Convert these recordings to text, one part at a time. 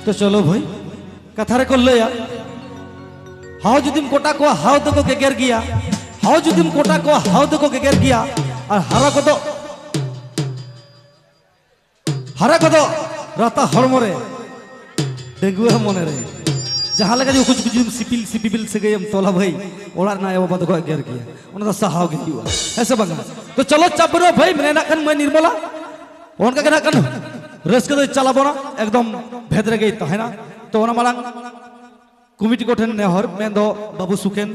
तो चलो भाई कथारे को ले हाउ जुदिम कोटा को हाउ को गेगर गया हाउ जुदिम कोटा को हाउ को गेगर गया और हरा को राता हड़मो रे डेंगुआ मने रे जहाँ लगा जो कुछ कुछ सिपिल सिपिल से गए हम तोला भाई ओड़ा ना बाबा तो गेर गया उन्हें तो सहाव के हुआ ऐसे बंगा तो चलो चापरो भाई मैंने ना कन मैं निर्मला उनका कहना कन रस के तो चला बोना एकदम भेदरे गई तो है ना तो उन्हें मालंग कमिटी को ठन नेहर मैं दो बाबू सुखेन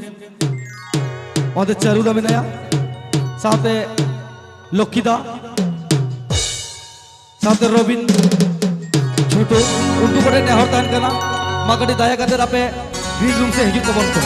और चारूदा में नया साथे लक्कीदा साथे रोबिन छोटू उनको बड़े नेहर तान करना माकड़ी दाया करते आपे ग्रीन रूम से हिजू कबन को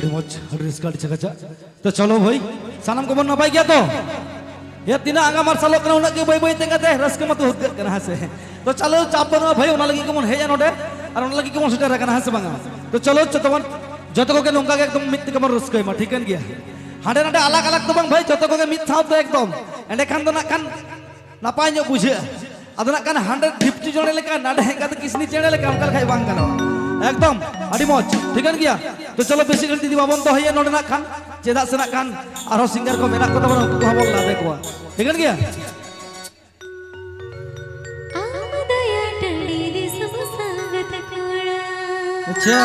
अड़ी मौज अड़ी रिस्क अड़ी चकाचा तो चलो भाई सानम को मन नपाई गया तो ये तीना आगा मार्शल कना उना के बाई बाई तेंगाते रस्क मत होत कना हसे तो चलो चाप बनो भाई उना लगी को मन हेजा नोडे और उना लगी को मन सेटर कना हसे बांगा तो चलो चतवन जतो को के नोंका के एकदम मित के मन रस्क मा ठीकन गया हाडे नाडे अलग अलग तो बांग भाई जतो को के मित साव तो एकदम एंडे खान तो ना खान नापाय जो बुझे अद ना खान 150 जने लेका नाडे हेका तो किसनी चेड़े लेका उनका खाई बांग कना एकदम अड़ी मौज ठीकन गया तो चलो बेसी गलती दी बाबन तो हइया नोडे ना खान चेदा से ना खान आरो सिंगर को मेना को तो बनो को हमन लादे को ठीकन गया आमदया टंडी दे सब संगत कोड़ा अच्छा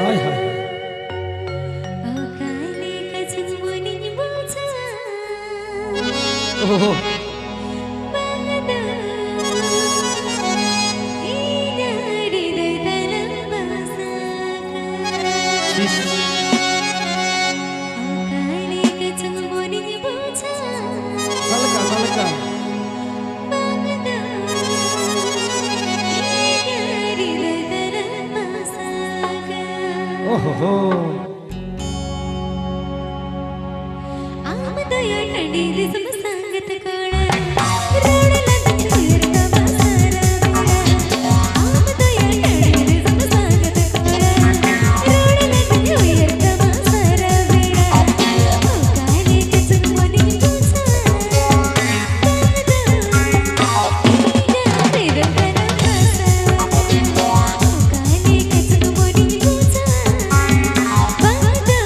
हाय हाय ओहो ओहो आमदया टंडी दे सब संगत कोड़ा रोड लग चुर का बसारा आमदया टंडी दे सब संगत कोड़ा रोड लग चुर का बसारा बेड़ा ओ काले के चुमनी पूछा तेरा तेरा बसा ओ काले के चुमनी पूछा बादा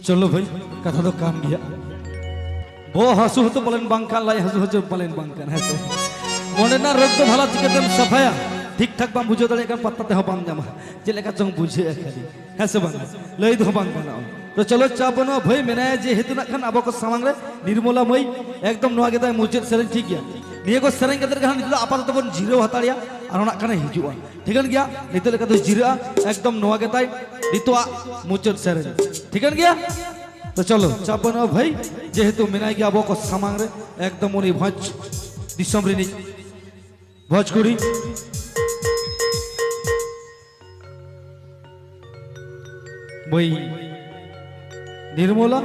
चलो भाई कथा तो काम गया बो हसु तो पलन बांकान लाई हसु हसु पलन बांकान है से मोनेना रोग तो भला चिकन सफाया ठीक ठाक बाम बुझो दले kan पत्ता ते हो बाम जामा जे लेका जंग बुझे खाली है से बांग लई दो बांग बना तो चलो चाबनो भाई मेना जे हेतु ना खान अब को सामांग रे निर्मला मई एकदम नोआ गेदा मुजिद सेरेन ठीक गया निये को सेरेन कदर खान नितो आपातत बन जीरो हताड़िया और ना खाना हिजुआ ठीकन गया नितो लेका तो जीरा एकदम नोआ गेदा नितो मुजिद सेरेन ठीकन गया तो चलो चाबनो भाई जेहेतु मेना गया अब को सामांग रे एकदम उनी भज दिसम रे भोजपुरी भाई निर्मला